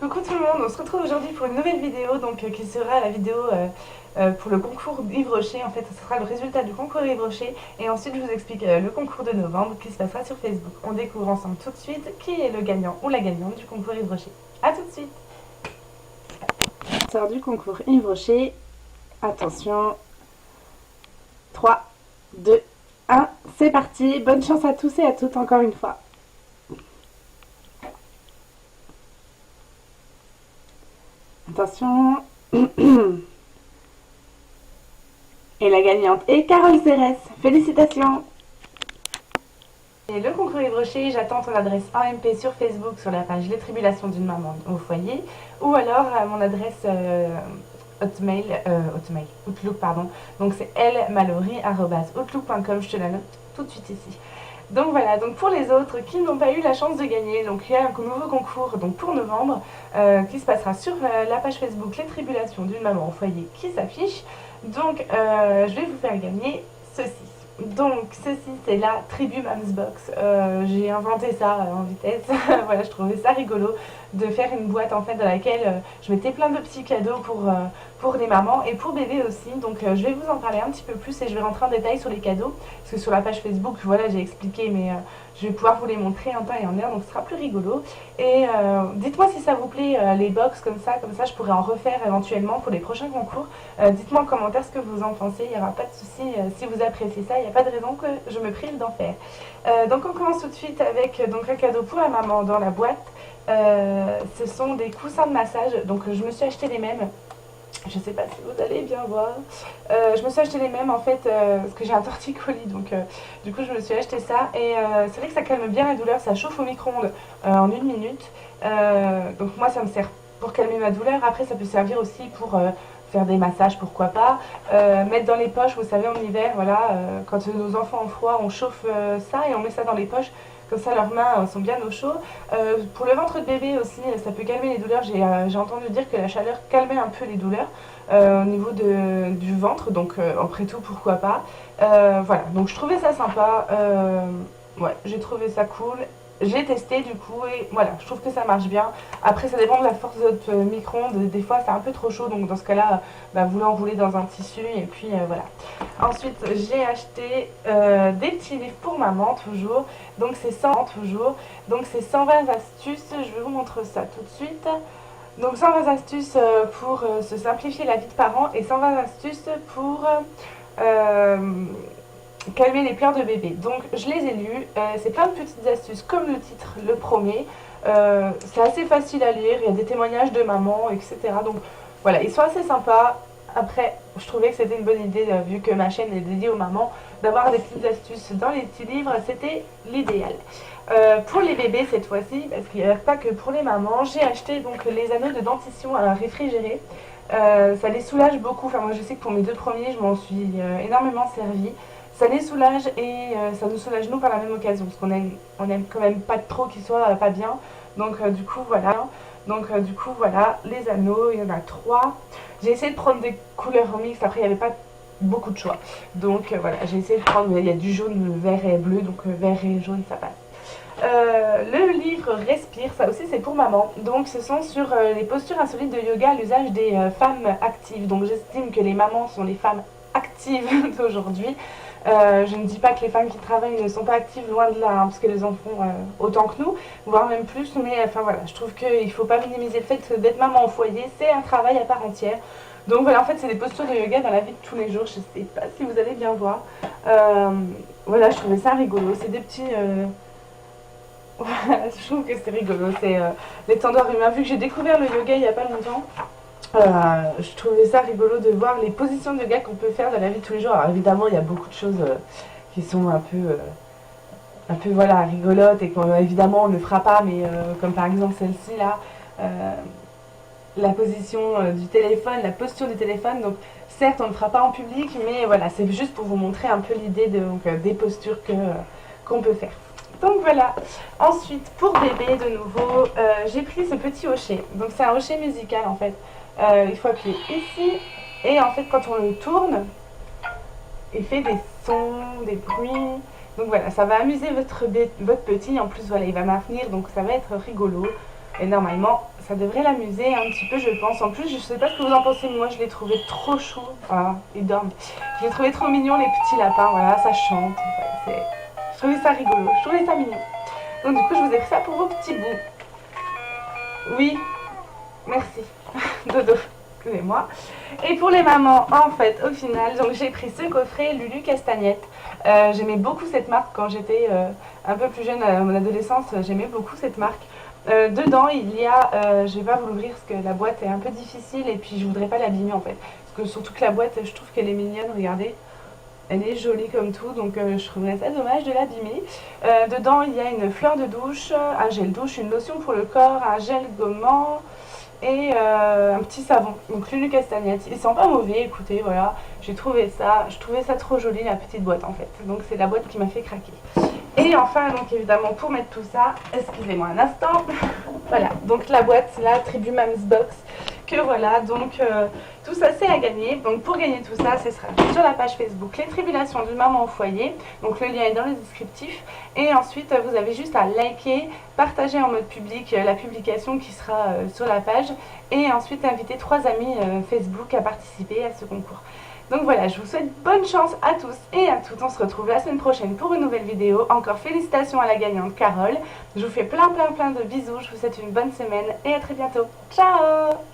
Coucou tout le monde, on se retrouve aujourd'hui pour une nouvelle vidéo qui sera la vidéo pour le concours Yves Rocher. En fait, ce sera le résultat du concours Yves Rocher et ensuite je vous explique le concours de novembre qui se passera sur Facebook. On découvre ensemble tout de suite qui est le gagnant ou la gagnante du concours Yves Rocher. A tout de suite. Sort du concours Yves Rocher. Attention. 3, 2, 1, c'est parti. Bonne chance à tous et à toutes encore une fois. Attention. Et la gagnante est Carole Cérès. Félicitations. Et le concours Yves Rocher, j'attends ton adresse en MP sur Facebook sur la page Les Tribulations d'une maman au foyer ou alors à mon adresse Outlook, pardon. Donc c'est lmallory@outlook.com, je te la note tout de suite ici. Donc voilà, donc pour les autres qui n'ont pas eu la chance de gagner, donc il y a un nouveau concours donc pour novembre qui se passera sur la page Facebook Les Tribulations d'une maman au foyer qui s'affiche. Donc je vais vous faire gagner ceci. Donc ceci c'est la Tribu Mams Box. J'ai inventé ça en vitesse. Voilà, je trouvais ça rigolo de faire une boîte en fait dans laquelle je mettais plein de petits cadeaux pour les mamans et pour bébé aussi. Donc je vais vous en parler un petit peu plus et je vais rentrer en détail sur les cadeaux parce que sur la page Facebook voilà j'ai expliqué mais je vais pouvoir vous les montrer en temps et en heure, donc ce sera plus rigolo. Et dites-moi si ça vous plaît les box comme ça je pourrais en refaire éventuellement pour les prochains concours. Dites-moi en commentaire ce que vous en pensez, il n'y aura pas de souci si vous appréciez ça, il n'y a pas de raison que je me prive d'en faire. Donc on commence tout de suite avec donc, un cadeau pour la maman dans la boîte. Ce sont des coussins de massage, donc je me suis acheté les mêmes. Je sais pas si vous allez bien voir. Je me suis acheté les mêmes en fait parce que j'ai un torticolis donc du coup je me suis acheté ça et c'est vrai que ça calme bien la douleur, ça chauffe au micro-ondes en 1 minute. Donc moi ça me sert pour calmer ma douleur. Après ça peut servir aussi pour faire des massages, pourquoi pas. Mettre dans les poches, vous savez en hiver, voilà, quand nos enfants ont froid on chauffe ça et on met ça dans les poches. Comme ça leurs mains sont bien au chaud. Pour le ventre de bébé aussi, ça peut calmer les douleurs. J'ai entendu dire que la chaleur calmait un peu les douleurs au niveau du ventre. Donc après tout, pourquoi pas. Voilà, donc je trouvais ça sympa. Ouais, j'ai trouvé ça cool. J'ai testé du coup et voilà, je trouve que ça marche bien. Après ça dépend de la force de votre micro-ondes, des fois c'est un peu trop chaud donc dans ce cas là vous l'enroulez dans un tissu et puis voilà. Ensuite j'ai acheté des petits livres pour maman toujours, donc c'est 120 astuces, je vais vous montrer ça tout de suite. Donc 120 astuces pour se simplifier la vie de parents et 120 astuces pour calmer les pleurs de bébé. Donc je les ai lus, c'est plein de petites astuces comme le titre, le premier. C'est assez facile à lire, il y a des témoignages de maman, etc. Donc voilà, ils sont assez sympas. Après, je trouvais que c'était une bonne idée, vu que ma chaîne est dédiée aux mamans, d'avoir des petites astuces dans les petits livres, c'était l'idéal. Pour les bébés cette fois-ci, parce qu'il n'y a pas que pour les mamans, j'ai acheté donc les anneaux de dentition à réfrigérer. Ça les soulage beaucoup, enfin moi je sais que pour mes 2 premiers, je m'en suis énormément servie. Ça les soulage et ça nous soulage nous par la même occasion parce on aime quand même pas trop qu'ils soient pas bien. Donc du coup voilà. Les anneaux, il y en a 3. J'ai essayé de prendre des couleurs en mix, après il n'y avait pas beaucoup de choix. Donc voilà, j'ai essayé de prendre, il y a du jaune, vert et bleu, donc vert et jaune ça passe. Le livre Respire, ça aussi c'est pour maman. Donc ce sont sur les postures insolites de yoga à l'usage des femmes actives. Donc j'estime que les mamans sont les femmes actives d'aujourd'hui. Je ne dis pas que les femmes qui travaillent ne sont pas actives, loin de là, hein, parce qu'elles en font autant que nous, voire même plus, mais enfin voilà, je trouve qu'il ne faut pas minimiser le fait d'être maman au foyer, c'est un travail à part entière. Donc voilà, en fait c'est des postures de yoga dans la vie de tous les jours, je ne sais pas si vous allez bien voir. Voilà, je trouvais ça rigolo, c'est des petits... Voilà, je trouve que c'est rigolo, c'est l'étendard humain, vu que j'ai découvert le yoga il n'y a pas longtemps. Je trouvais ça rigolo de voir les positions de yoga qu'on peut faire dans la vie de tous les jours. Alors évidemment, il y a beaucoup de choses qui sont un peu voilà, rigolotes et qu'évidemment on ne fera pas, mais comme par exemple celle-ci là, la position du téléphone, la posture du téléphone. Donc certes, on ne le fera pas en public, mais voilà, c'est juste pour vous montrer un peu l'idée des postures qu'on peut faire. Donc voilà, ensuite pour bébé de nouveau, j'ai pris ce petit hochet. Donc c'est un hochet musical en fait. Il faut appuyer ici et en fait quand on le tourne il fait des sons, des bruits, donc voilà ça va amuser votre petit, en plus voilà il va maintenir donc ça va être rigolo. Et normalement, ça devrait l'amuser un petit peu, je pense. En plus, je sais pas ce que vous en pensez, mais moi, je l'ai trouvé trop chou. Ah, ils dorment. Je l'ai trouvé trop mignon, les petits lapins. Voilà, ça chante. Je trouvais ça rigolo. Je trouvais ça mignon. Donc, du coup, je vous ai pris ça pour vos petits bouts. Oui, merci. Dodo. Excusez-moi. Et pour les mamans, en fait, au final, donc j'ai pris ce coffret Lulu Castagnette. J'aimais beaucoup cette marque quand j'étais un peu plus jeune, à mon adolescence, j'aimais beaucoup cette marque. Dedans, il y a, je vais pas vous l'ouvrir parce que la boîte est un peu difficile et puis je voudrais pas l'abîmer en fait. Parce que surtout que la boîte, je trouve qu'elle est mignonne, regardez. Elle est jolie comme tout, donc je trouverais ça dommage de l'abîmer. Dedans, il y a une fleur de douche, un gel douche, une lotion pour le corps, un gel gommant, et un petit savon, donc Lulu Castagnette. Ils sont pas mauvais, écoutez, voilà, j'ai trouvé ça, je trouvais ça trop joli la petite boîte en fait, donc c'est la boîte qui m'a fait craquer. Et enfin, donc évidemment, pour mettre tout ça, excusez-moi un instant, voilà, donc la boîte, la Tribu Mams Box, que voilà, donc tout ça c'est à gagner. Donc pour gagner tout ça, ce sera sur la page Facebook Les Tribulations d'une maman au foyer, donc le lien est dans le descriptif. Et ensuite, vous avez juste à liker, partager en mode public la publication qui sera sur la page, et ensuite inviter 3 amis Facebook à participer à ce concours. Donc voilà, je vous souhaite bonne chance à tous et à toutes. On se retrouve la semaine prochaine pour une nouvelle vidéo. Encore félicitations à la gagnante Carole. Je vous fais plein de bisous. Je vous souhaite une bonne semaine et à très bientôt. Ciao!